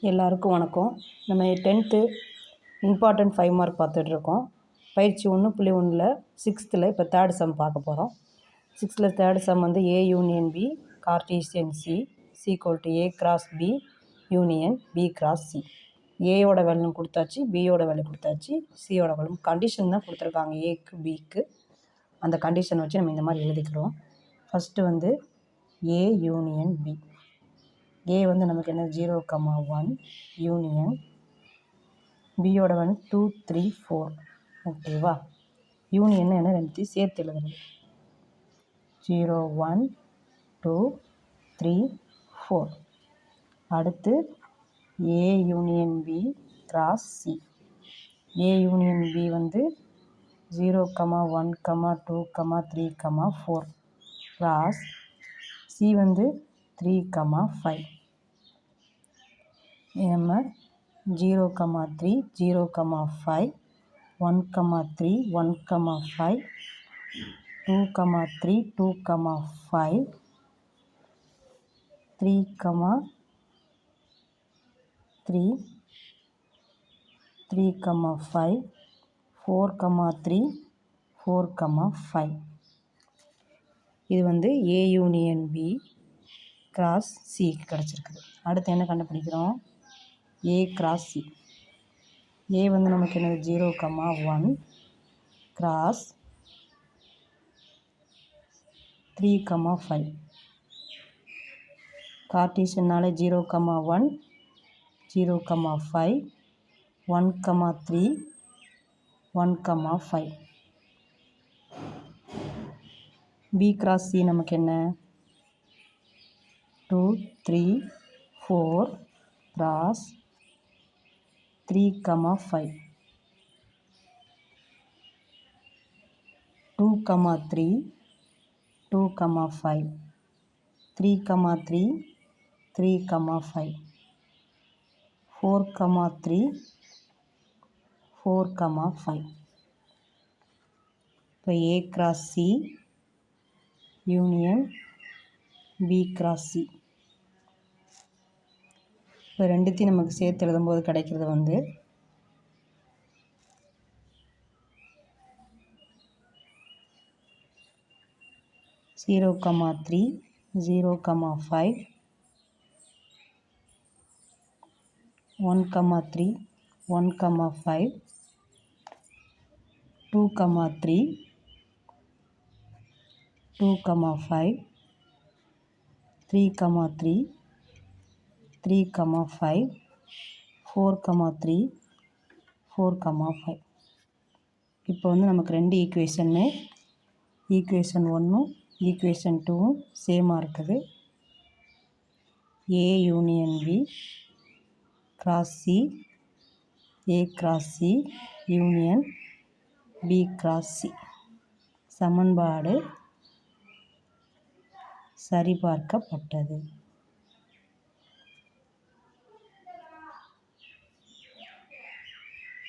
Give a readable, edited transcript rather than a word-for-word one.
எல்லாருக்கும் வணக்கம். நம்ம 10th இம்பார்ட்டன்ட் 5 மார்க் பார்த்துட்ருக்கோம். பயிற்சி 1.1ல் 6th இப்போ தேர்ட் சம் பார்க்க போகிறோம். 6th தேர்ட் சம் வந்து A union B cartesian C A cross B union B cross C. ஏயோட வேல்யூ கொடுத்தாச்சு, பியோட வேல்யூ கொடுத்தாச்சு, சியோட வேல்யூ கண்டிஷன் தான் கொடுத்துருக்காங்க ஏக்கு பிக்கு. அந்த கண்டிஷன் வச்சு நம்ம இந்த மாதிரி எழுதிக்கிறோம். ஃபஸ்ட்டு வந்து A யூனியன் B. A வந்து நமக்கு என்ன 0,1 யூனியன் பியோட வந்து 2 3 4. ஓகேவா? யூனியன் என்ன ரெண்டுத்தையும் சேர்த்து எழுதுறது 0 1 2 3 4. அடுத்து A union B cross C. A union B வந்து 0,1 2 3 4 கிராஸ் C வந்து 3, 5. நம்ம 0, 3, 0, 5, 1, 3, 1, 5, 2, 3, 2, 5, 3, 3, 3, 5, 4, 3, 4, 5. இது வந்து A யூனியன் B கிராஸ் சிக்கு கிடச்சிருக்குது. அடுத்து என்ன கண்டுபிடிக்கிறோம்? A cross C. A வந்து நமக்கு என்னது 0,1 கிராஸ் 3, 5. கார்டீசியன்னாலே 0,1 0,5 1, 3 1, 5. B கிராஸ் C நமக்கு என்ன 2 3 4 கிராஸ் 3, 5 2, 3 2, 5 3, 3 3, 5 4, 3 4, 5. இப்போ A cross C union B cross C. இப்போ ரெண்டுத்தையும் நமக்கு சேர்த்து எழுதும்போது கிடைக்கிறது வந்து 0, 3 0, 5 1, 3 1, 5 2, 3 2, 5 3, 3 3, 5 4, 3 4, 5. இப்போ வந்து நமக்கு ரெண்டு ஈக்குவேஷன் 1ம் ஈக்குவேஷன் 2ம் சேமாக இருக்குது. A union B cross C A cross C union B cross C. சமன்பாடு சரிபார்க்கப்பட்டது.